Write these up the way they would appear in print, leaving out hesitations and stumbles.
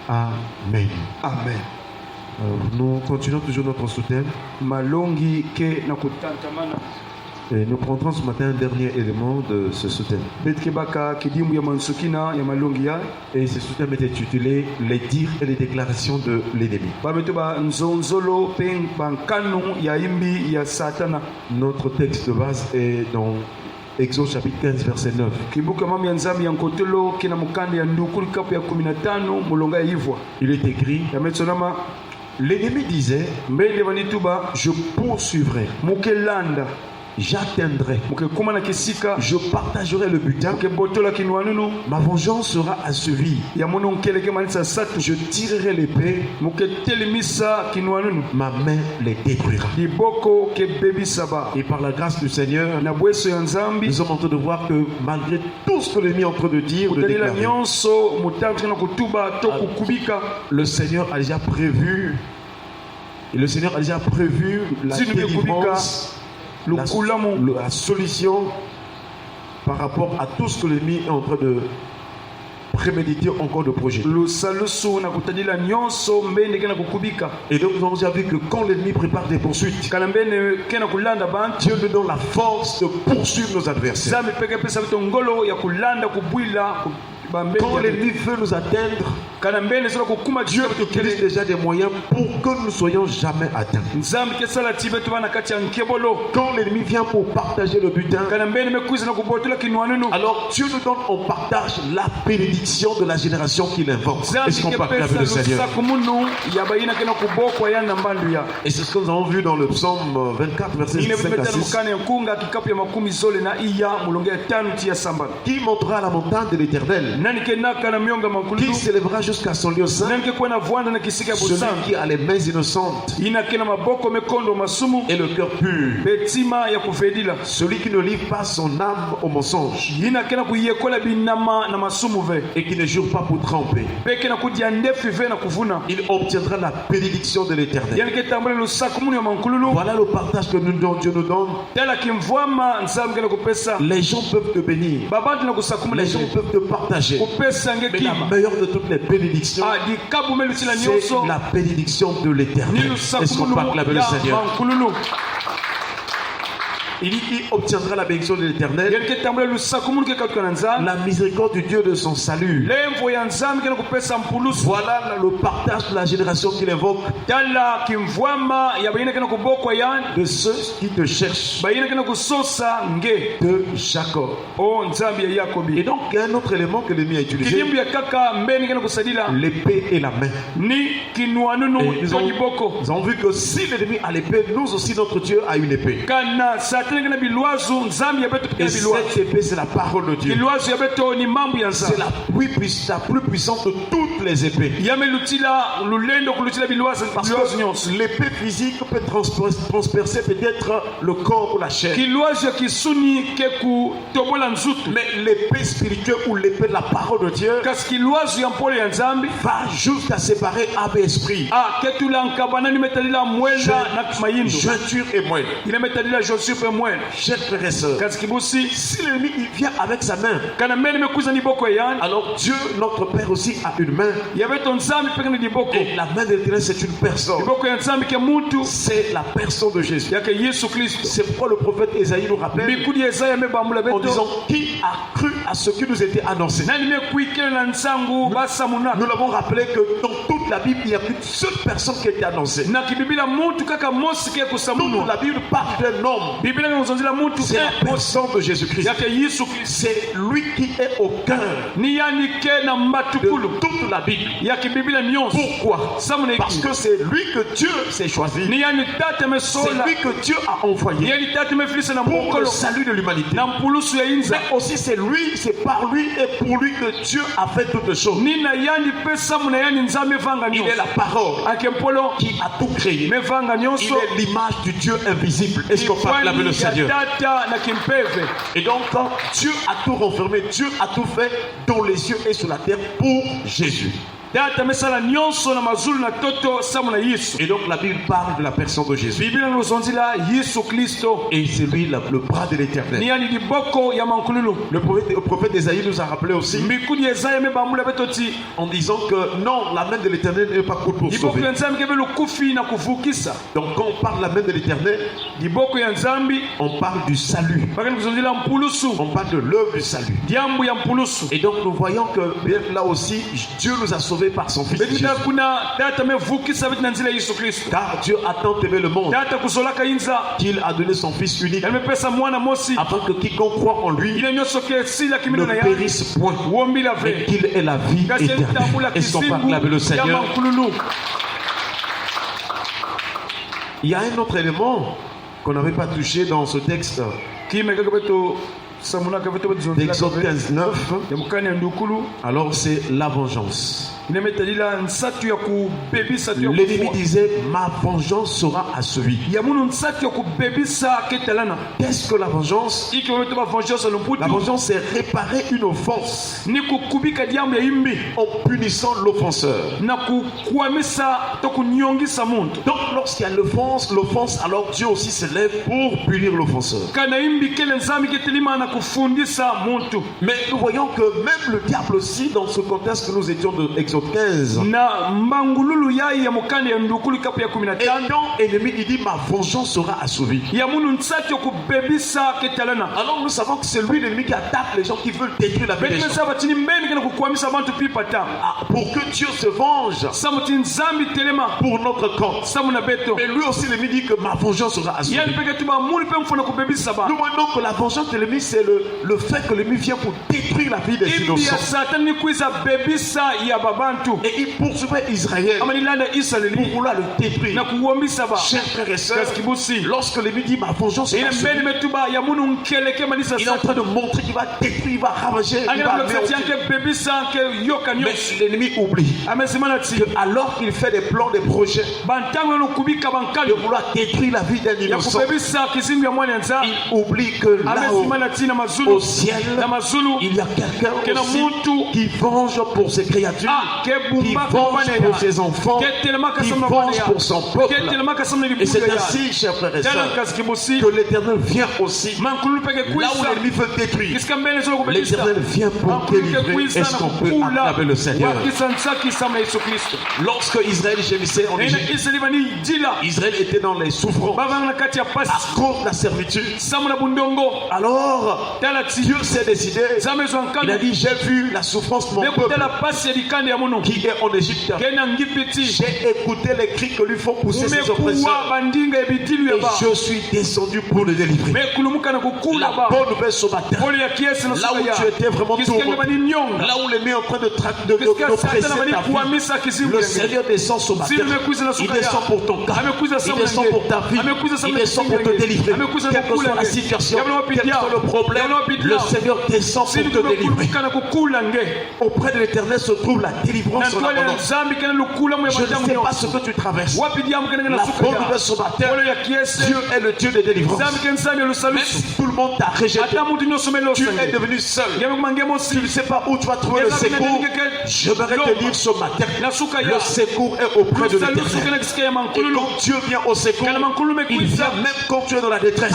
Amen. Amen. Nous continuons toujours notre soutien. Malongi ke na kutantamana. Et nous prendrons ce matin un dernier élément de ce soutien. Betkebaka kidimbu ya mansukina ya malongi ya. Et ce soutien est intitulé Les dires et les déclarations de l'ennemi. Babetuba nzonzolo pen bankano ya imbi ya satana. Notre texte de base est dans Exode chapitre 15 verset 9. Kibuka mami ya nzambi ya nkotelo kina mukande ya ndukuli kapu ya 15 mulonga ya ivwa. Il est écrit, Ya metsonama l'ennemi disait, mbele banituba je poursuivrai, mukelanda j'atteindrai, mukekuma na kisika je partagerai le butin, mukebotola kinwanunu ma vengeance sera assouvie, ya mono nkeleke manisa satu je tirerai l'épée, muketelimisa kinwanunu ma main les détruira. liboko kebebisaba. Et par la grâce du Seigneur, Na bweso ya nzambi nous sommes en train de voir que malgré tout ce que l'ennemi est en train de dire, de dalila déclarer, nyonso mutangi na kutuba to kukubika le Seigneur a déjà prévu, et le Seigneur a déjà prévu la Zinu délivrance, la lukulamu solution par rapport à tout ce que l'ennemi est en train de préméditer encore de projets. lusalusu na kutadila nyonso mbende kena kukubika Et donc nous avons déjà vu que quand l'ennemi prépare des poursuites, kana mbene kena kulanda bantu Dieu nous donne la force de poursuivre nos adversaires. zambi peke pesa bitongolo ya kulanda kubwila Quand l'ennemi veut nous atteindre, kana mbene sola kukuma Dieu utilise déjà des moyens pour que nous ne soyons jamais atteints. nzambi kesala tibe tuba na kati ya nkebolo Quand l'ennemi vient pour partager le butin, kana mbene mekuiza na kubotola kinwanunu alors Dieu nous donne, on partage la bénédiction de la génération qu'il invoque. Est-ce qu'on partage avec le Seigneur? lusakumunu ya bayina kena kubokwa ya nambandu ya Et c'est ce que nous avons vu dans le psaume 24, verset ine 5 à bimetana 6, mukana ya nkunga kikapu ya makumi zole na iya mulonge ya tanu tia samba qui montera la montagne de l'Éternel, nani kenaka na mionga makulu qui s'élèvera jusqu'à son lieu saint, nani kekuwa na vwanda na kisika ya celui busangi qui a les mains innocentes ina kena maboko mekondo masumu et le cœur pur, betima ya kufedila celui qui ne livre pas son âme au mensonge ina kena kuyekola binama na masumu ve et qui ne jure pas pour tromper. pe kena kudia ndefu ve na kuvuna Il obtiendra la bénédiction de l'Éternel. yani ketambule lusakumunu ya mankululu Voilà le partage que Dieu nous donne. tala kimvwama nzambi kena kupesa Les gens peuvent te bénir, babantu na kusakumula les gens peuvent te partager. kupesa Mais la ngekima meilleure de toutes les bénédictions, dikabu melusila c'est nyonso la bénédiction de ni l'Éternel. Est-ce qu'on parle avec le ya Seigneur? mankululu Il dit qu'il obtiendra la bénédiction de l'Éternel, yani ketambule lusakumunu kekatuka na nzambi la miséricorde du Dieu de son salut. lemvo ya nzambi kena kupesa mpulusu Voilà le partage de la génération qu'il invoque, tala kimvwama ya bayina kena kubokwa yani de ceux qui te cherchent, bayina kena kusosa nge de Jacob. o nzambi ya Et yakobi donc, il y a un autre élément que l'ennemi a utilisé, kidimbu ya kaka mbeni kena kusadila l'épée et la main. ni kinwanunu Et nous to avons kiboko vu que si l'ennemi a l'épée, nous aussi, notre Dieu a une épée. kana satani kena bilwazu nzambi ya beto Et kena bilwazu cette épée, c'est la parole de Dieu. bilwazu ya beto ni mambo ya C'est nzambi la plus puissante de toutes les épées. yamelutila lulendo kulutila bilwazu Parce nyonso que l'épée physique peut transpercer peut-être le corps ou la chair. kilwazu ya kisuni keku tobola nzutu Mais l'épée spirituelle ou l'épée de la parole de Dieu kasi kilwazu ya mpole ya nzambi va jusqu'à séparer âme et esprit, ketula nkabana nimetalila mwenda na mayindu jointure et moelle. inametalila josu pe mwenda Chers frères et sœurs, kasi kibusi si l'ennemi il vient avec sa main, kana mbele mekuza ni boko yani alors Dieu, notre Père aussi, a une main. ya beto nzambi peke ni boko Et la main de l'Éternel, c'est une personne. boko ya nzambi ke mutu C'est la personne de Jésus. yake Yesu Kristo C'est pourquoi le prophète Ésaïe nous rappelle bikudi ya Isaya mebambula en beto disant qui a cru à ce qui nous était annoncé. nani mekuikele na nsangu basamuna Nous l'avons rappelé que dans toute la Bible, il n'y a qu'une seule personne qui a été annoncée. na kibibila mutu kaka mosi ke Toute kusamunu la Bible parle d'un homme. biblia ngozonzila mutu C'est la personne de Jésus-Christ. yake Yesu Kristo C'est lui qui est au cœur ni yani ke na de matukulu toute la Bible. yake biblia nyonso Pourquoi? samuna Parce que c'est lui que Dieu s'est choisi. ni yani tate C'est mesola lui que Dieu a envoyé yani tate mefilisa na pour le mbokolo salut de l'humanité. na mpulusu ya inza Mais aussi c'est lui, c'est par lui et pour lui que Dieu a fait toutes choses. nina yani pe samuna yani nzambe vanga Il est nyonso la parole ake mpolo qui a tout créé. mevanga Il nyonso est l'image du Dieu invisible. Est-ce qu'on parle avec le Seigneur? tata na kimpeve Et donc, Dieu a tout renfermé, Dieu a tout fait dans les cieux et sur la terre pour Jésus. tata mesala nyonso na mazulu na toto samu na Yesu. Et donc la Bible parle de la personne de Jésus. Biblia nozonzila Yesu Kristo. Et c'est lui le bras de l'Éternel. Ni ani liboko ya mankululu. Le prophète Ésaïe nous a rappelé aussi Mikudi Esaïe me bamula betoti. en disant que non, la main de l'Éternel n'est pas courte pour Liboko sauver. ya Nzambi kebe lukufi na kuvukisa. Donc quand on parle de la main de l'Éternel, Liboko ya Nzambi on parle du salut. bakani kuzonzila mpulusu. On parle de l'œuvre du salut. Diambu ya mpulusu. Et donc nous voyons que bien là aussi, Dieu nous a sauvés par son Fils Jésus. Bekita kuna tata me vukisa beti na nzila Yesu Kristo. Car Dieu a tant aimé le monde Tata kuzolaka inza. qu'il a donné son Fils unique Elle me pesa mwana mosi. afin que quiconque croit en lui Ile nyonso ke sila kimino na ne ya. périsse point, Wombi la mais ve. qu'il ait la vie Kasi éternelle. tambula Est-ce qu'on peut kisimbu acclamer le ya Seigneur? mankululu. Il y a un autre élément qu'on n'avait pas touché dans ce texte Kimeka kabeto samuna kabeto bezonzila. d'Exode 15:9. Ya mukani ya ndukulu. Alors c'est la vengeance. Inemetalila nsatu ya kubebisa tu ya L'ennemi kufua. disait, ma vengeance sera assouvie. Ya munu nsatu ya kubebisa ketalana. Qu'est-ce que la vengeance? Iki wetu ba vengeance La lomputu. vengeance, c'est réparer une offense Ni kukubika diambu ya imbi. en punissant l'offenseur. Na kukwamisa to kunyongisa muntu. Donc lorsqu'il y a l'offense, alors Dieu aussi se lève pour punir l'offenseur. Kana imbi kele nzambi ketelima na kufundisa muntu. Mais nous voyons que même le diable aussi, dans ce contexte que nous étions de Exode 15, Na mbangululu yai ya mukani ya ndukulu kapu ya et 15. quand l'ennemi il dit ma vengeance sera assouvie. Ya munu nsatu ya kubebisa ketalana. Alors nous savons que c'est lui l'ennemi qui attaque les gens qui veulent détruire la vie des gens. Betesa batini mbeni kana kukwamisa bantu pipata. Ah, pour que Dieu se venge Samuti nzambi telema. pour notre compte. Samuna beto. Mais lui aussi l'ennemi dit que ma vengeance sera assouvie. Yani peke tuba muli pe mfuna kubebisa ba. Nous voyons que la vengeance de l'ennemi c'est le fait que l'ennemi vient pour détruire la vie des Imbi ya innocents. satani kuiza bebisa ya babantu. Et il poursuivait Israël Ama nilanda pour Israeli. vouloir le détruire. Na kuombisa ba. Chers frères et sœurs, Kasi kibusi. lorsque l'ennemi dit ma vengeance sera Ile assouvie, mbeni metuba ya munu nkeleke manisa il est en train de montrer qu'il va détruire, il va ravager, il Angela va blokati anéantir. yanke bebisa ke yoka Mais nyos. l'ennemi oublie Amesimana ti. que alors qu'il fait des plans, des projets Bantango no kubika de bankali. vouloir détruire la vie d'un Ya innocent, kubebisa kizingu ya mwana nza. il oublie que là-haut, Amesimana ti na au mazulu. ciel, Na mazulu. il y a quelqu'un Kena aussi muntu. qui venge pour ses créatures, Ah, ke qui bumba venge pour ses enfants, qui venge pour son peuple. Et c'est ainsi, chers frères et sœurs, que l'Éternel vient aussi. Là où l'ennemi veut détruire, l'Éternel vient pour délivrer. Est-ce qu'on peut acclamer le Seigneur? Lorsque Israël gémissait en Égypte, Israël était dans les souffrances à cause de la servitude. Alors, Dieu s'est décidé. Il a dit, j'ai vu la souffrance de mon peuple qui est en Égypte. J'ai écouté les cris que lui font pousser ses oppresseurs. Et je suis descendu pour le délivrer. La bonne nouvelle ce matin, là où tu étais vraiment tourmenté, là où l'ennemi est en train d'oppresser ta vie, le Seigneur descend ce matin. Il descend pour ton cas, il descend pour ta vie, il descend pour te délivrer. Quelle que soit la situation, quel que soit le problème, le Seigneur descend pour te délivrer. Auprès de l'Éternel se trouve la délivrance en abondance. Je ne sais pas ce que tu traverses. La bonne nouvelle ce matin, Dieu est le Dieu de délivrance. Même si tout le monde t'a rejeté, tu es devenu seul. Tu ne sais pas où tu vas trouver le secours. J'aimerais te dire ce matin, le secours est auprès de l'Éternel. Et quand Dieu vient au secours, il vient même quand tu es dans la détresse.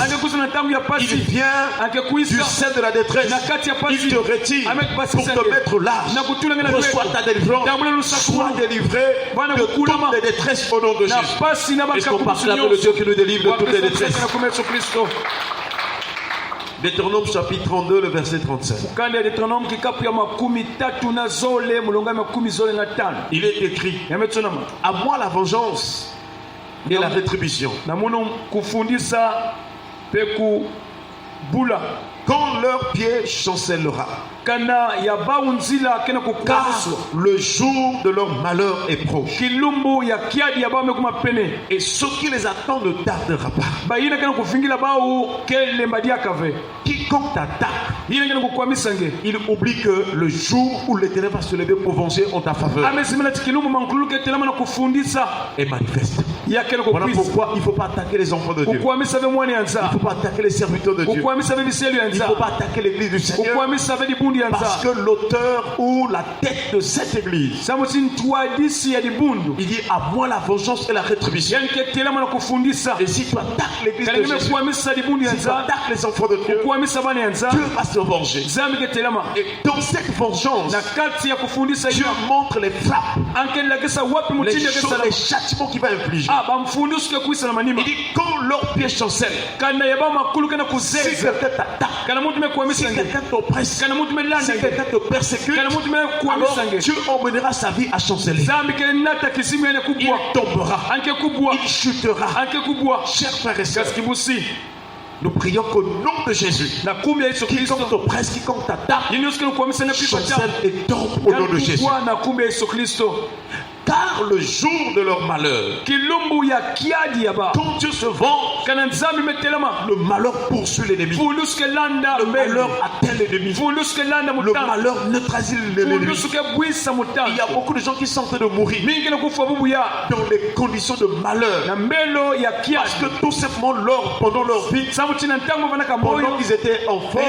Il vient du sein de la détresse. Il te retire pour te mettre large. Reçois ta délivrance. Sois délivré de toutes les détresses au nom de Jésus. Est-ce qu'on parle de le Dieu qui nous délivre de toutes les détresses? Deutéronome chapitre 32, le verset 37. Il est écrit, à moi la vengeance et la rétribution. Quand leur pied chancellera, car le jour de leur malheur est proche. Et ce qui les attend ne tardera pas. Quiconque t'attaque Il oublie que le jour où l'Éternel va se lever pour venger en ta faveur est manifeste. Voilà pourquoi il ne faut pas attaquer les enfants de Dieu. Il ne faut pas attaquer les serviteurs de Dieu. Il ne faut pas attaquer l'église du Seigneur. Parce que l'auteur ou la tête de cette église, il dit à moi la vengeance et la rétribution. Et si tu attaques l'église de Jésus, si tu attaques les enfants de Dieu, Dieu va se venger. Et dans cette vengeance, Dieu montre les frappes, les châtiments qu'il va infliger. Il dit quand leur pied chancelle, si quelqu'un t'attaque, si quelqu'un t'oppresse, si quelqu'un te persécute, alors Dieu emmènera sa vie à chanceler. Il tombera, il chutera. Chers frères et sœurs, nous prions qu'au nom de Jésus, quiconque t'oppresse, quiconque t'attaque, chancelle et tombe au nom de Jésus. Car le jour de leur malheur, quand Dieu se venge, le malheur poursuit l'ennemi. Le malheur atteint l'ennemi. Le malheur neutralise l'ennemi. Il y a beaucoup de gens qui sont en train de mourir dans des conditions de malheur. Parce que tout simplement, pendant leur vie, pendant qu'ils étaient enfants,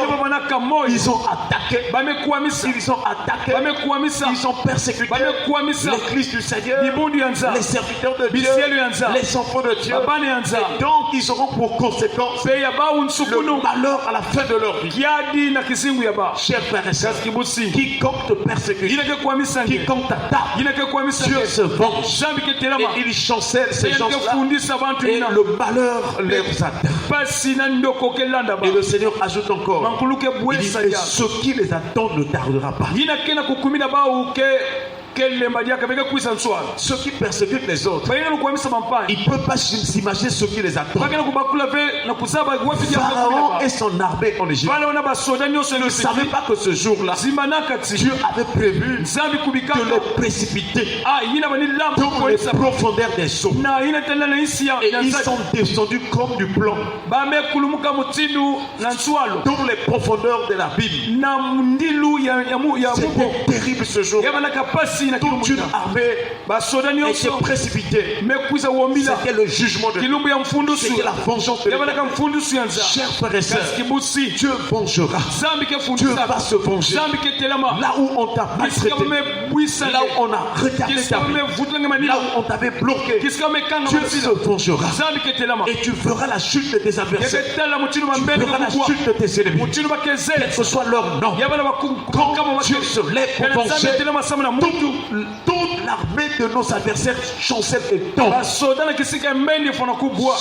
ils ont attaqué. Ils ont persécuté l'église du Seigneur, les serviteurs de Dieu, les enfants de Dieu. Et donc ils auront pour conséquence le malheur à la fin de leur vie. Chers frères et sœurs, quiconque te persécute, quiconque t'attaque, Dieu se venge et il chancelle ces gens-là et le malheur les atteint. Et le Seigneur ajoute encore, il dit, et ce qui les attend ne tardera pas. Ceux qui persécutent les autres, ils ne peuvent pas s'imaginer ce qui les attend. Pharaon et son armée en Égypte ne savaient pas que ce jour-là, Dieu avait prévu de les précipiter dans les profondeurs des eaux. Et ils sont descendus comme du plomb dans les profondeurs de l'abîme. C'était terrible ce jour. Toute une armée était précipitée. C'était le jugement de Dieu. C'était la vengeance de Dieu. Chers frères et sœurs, Dieu vengera. Dieu va se venger. Là où on t'a maltraité, là où on a regardé ta vie, là où on t'avait bloqué, Dieu se vengera. Et tu verras la chute de tes adversaires. Tu verras la chute de tes ennemis. Quel que soit leur nom. Quand Dieu se lève pour venger, toute l'armée de nos adversaires chancelle et tombe.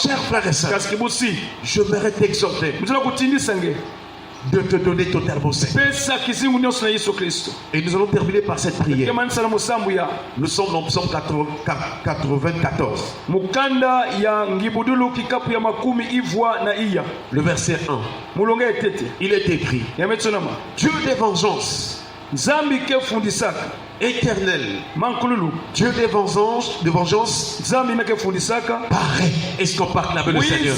Chers frères et sœurs, j'aimerais t'exhorter de te donner totalement saint. Et nous allons terminer par cette prière. Nous sommes dans Psaume 94. Le verset 1. Il est écrit, Dieu des vengeances, éternel, Dieu des vengeances, pareil. Est-ce qu'on parle là le Seigneur?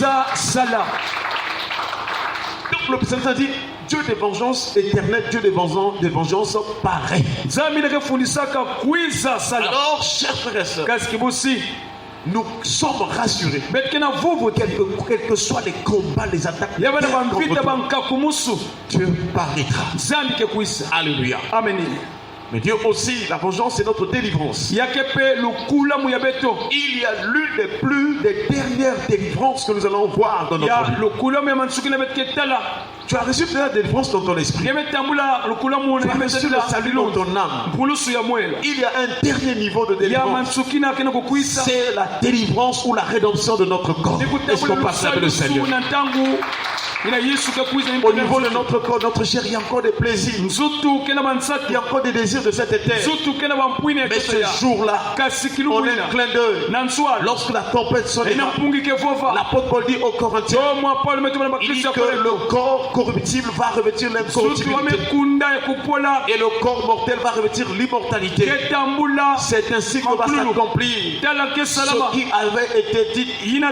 Donc le psalmiste dit Dieu des vengeances éternel, Dieu des vengeances pareil. Alors, chers frères et sœurs, nous sommes rassurés. Quels que soient les combats, les attaques, Dieu paraîtra. Alléluia. Amen. Mais Dieu aussi, la vengeance, c'est notre délivrance. Il y a l'une des dernières délivrances que nous allons voir dans notre vie. Tu as reçu la délivrance dans ton esprit. Tu as reçu le salut dans ton âme. Il y a un dernier niveau de délivrance. C'est la délivrance ou la rédemption de notre corps. Est-ce qu'on passe avec le Seigneur? Au niveau de notre corps, notre chair, il y a encore des plaisirs. Il y a encore des désirs de cet été. Mais ce jour-là, on est un clin d'œil. Lorsque la tempête sonnera, l'apôtre Paul dit aux Corinthiens, il dit que le corps corruptible va revêtir l'incorruptibilité et le corps mortel va revêtir l'immortalité. C'est ainsi qu'on va s'accomplir. Ce qui avait été dit, la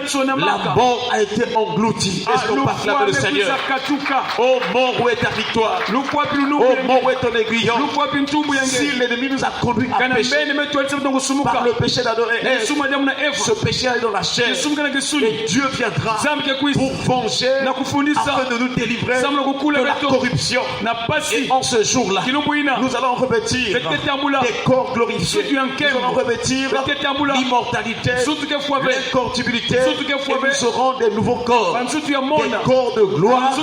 mort a été engloutie. Est-ce qu'on passe là le Seigneur. Oh mort, où est ta victoire? Oh mort, où est ton aiguillon? Si l'ennemi nous a conduits à pécher par le péché d'Adam et Ève, ce péché est dans la chair. Et Dieu viendra pour venger afin de nous délivrer de la corruption. Et en ce jour-là, nous allons revêtir des corps glorifiés. Nous allons revêtir l'immortalité, l'incorruptibilité, et nous aurons des nouveaux corps, des corps de gloire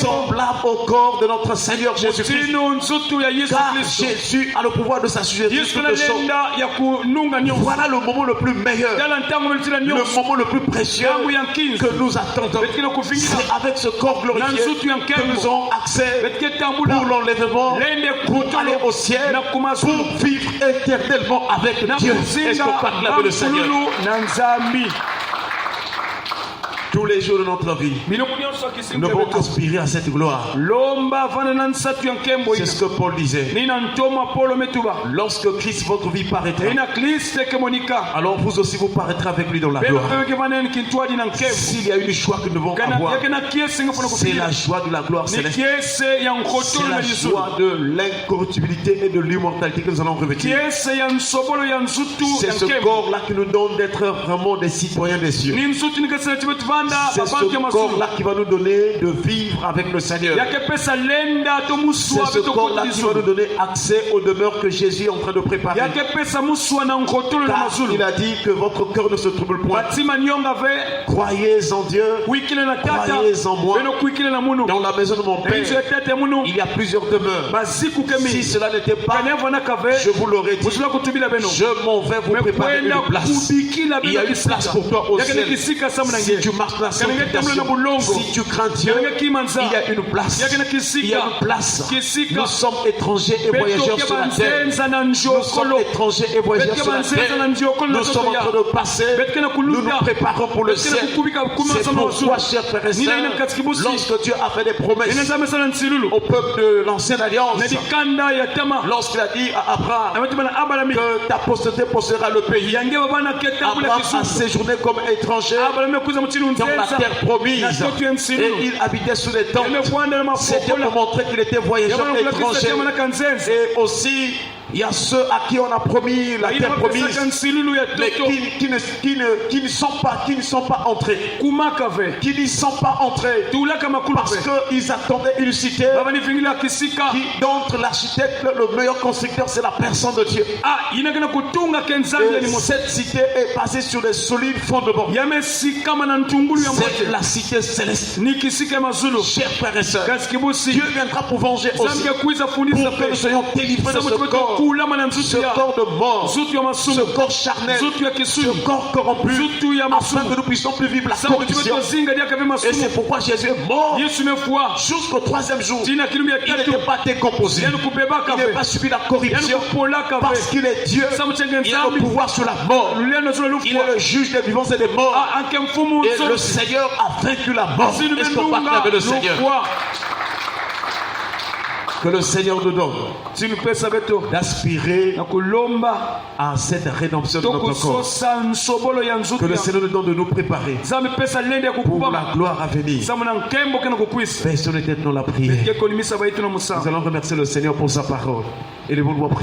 semblables au corps de notre Seigneur Jésus-Christ. Car Jésus a le pouvoir de s'assujettir toutes les choses. Voilà le moment le plus meilleur, le moment le plus précieux que nous attendons. C'est avec ce corps glorifié que nous aurons accès pour l'enlèvement, pour aller au ciel, pour vivre éternellement avec Dieu. Est-ce qu'on peut acclamer le Seigneur? Tous les jours de notre vie, nous devons aspirer à cette gloire. C'est ce que Paul disait. Lorsque Christ, votre vie, paraîtra, alors vous aussi vous paraîtrez avec lui dans la gloire. S'il y a une joie que nous devons avoir, c'est la joie de la gloire céleste. C'est la joie de l'incorruptibilité et de l'immortalité que nous allons revêtir. C'est ce corps-là qui nous donne d'être vraiment des citoyens des cieux. C'est ce corps-là qui va nous donner de vivre avec le Seigneur. C'est ce corps-là qui va nous donner accès aux demeures que Jésus est en train de préparer. Car il a dit que votre cœur ne se trouble point. Croyez en Dieu, croyez en moi. Dans la maison de mon Père, il y a plusieurs demeures. Si cela n'était pas, je vous l'aurais dit. Je m'en vais vous préparer une place. Il y a une place pour toi au ciel. Si tu marches la sanctification, si tu crains Dieu, il y a une place. Il y a une place. Nous sommes étrangers et voyageurs sur la terre. Nous sommes étrangers et voyageurs sur la terre. Nous sommes en train de passer. Nous nous préparons pour le ciel. C'est pourquoi, chers frères et sœurs, lorsque Dieu a fait des promesses au peuple de l'ancienne alliance, lorsqu'il a dit à Abraham que ta postérité possédera le pays, Abraham a séjourné comme étranger dans la terre promise et il habitait sous les tentes. C'était pour montrer qu'il était voyageur étranger. Et aussi, il y a ceux à qui on a promis la terre promise, mais qui ne sont pas entrés. Qui n'y sont pas entrés parce qu'ils attendaient une cité dont l'architecte, le meilleur constructeur, c'est la personne de Dieu. Et cette cité est basée sur des solides fondements. C'est la cité céleste. Chers frères et sœurs, Dieu viendra pour venger aussi, pour que nous soyons délivrés de ce corps de mort, ce corps charnel, ce corps corrompu, afin que nous puissions plus vivre la corruption. Et c'est pourquoi Jésus est mort jusqu'au troisième jour. Il n'était pas décomposé, il n'est pas subi la corruption, parce qu'il est Dieu. Il a le pouvoir sur la mort, il est le juge des vivants et des morts, et le Seigneur a vaincu la mort. Est-ce qu'on va acclamer le Seigneur? Que le Seigneur nous donne d'aspirer à cette rédemption de notre corps. Que le Seigneur nous donne de nous préparer pour la gloire à venir. Baissons les têtes dans la prière. Nous allons remercier le Seigneur pour sa parole. Et nous allons prier.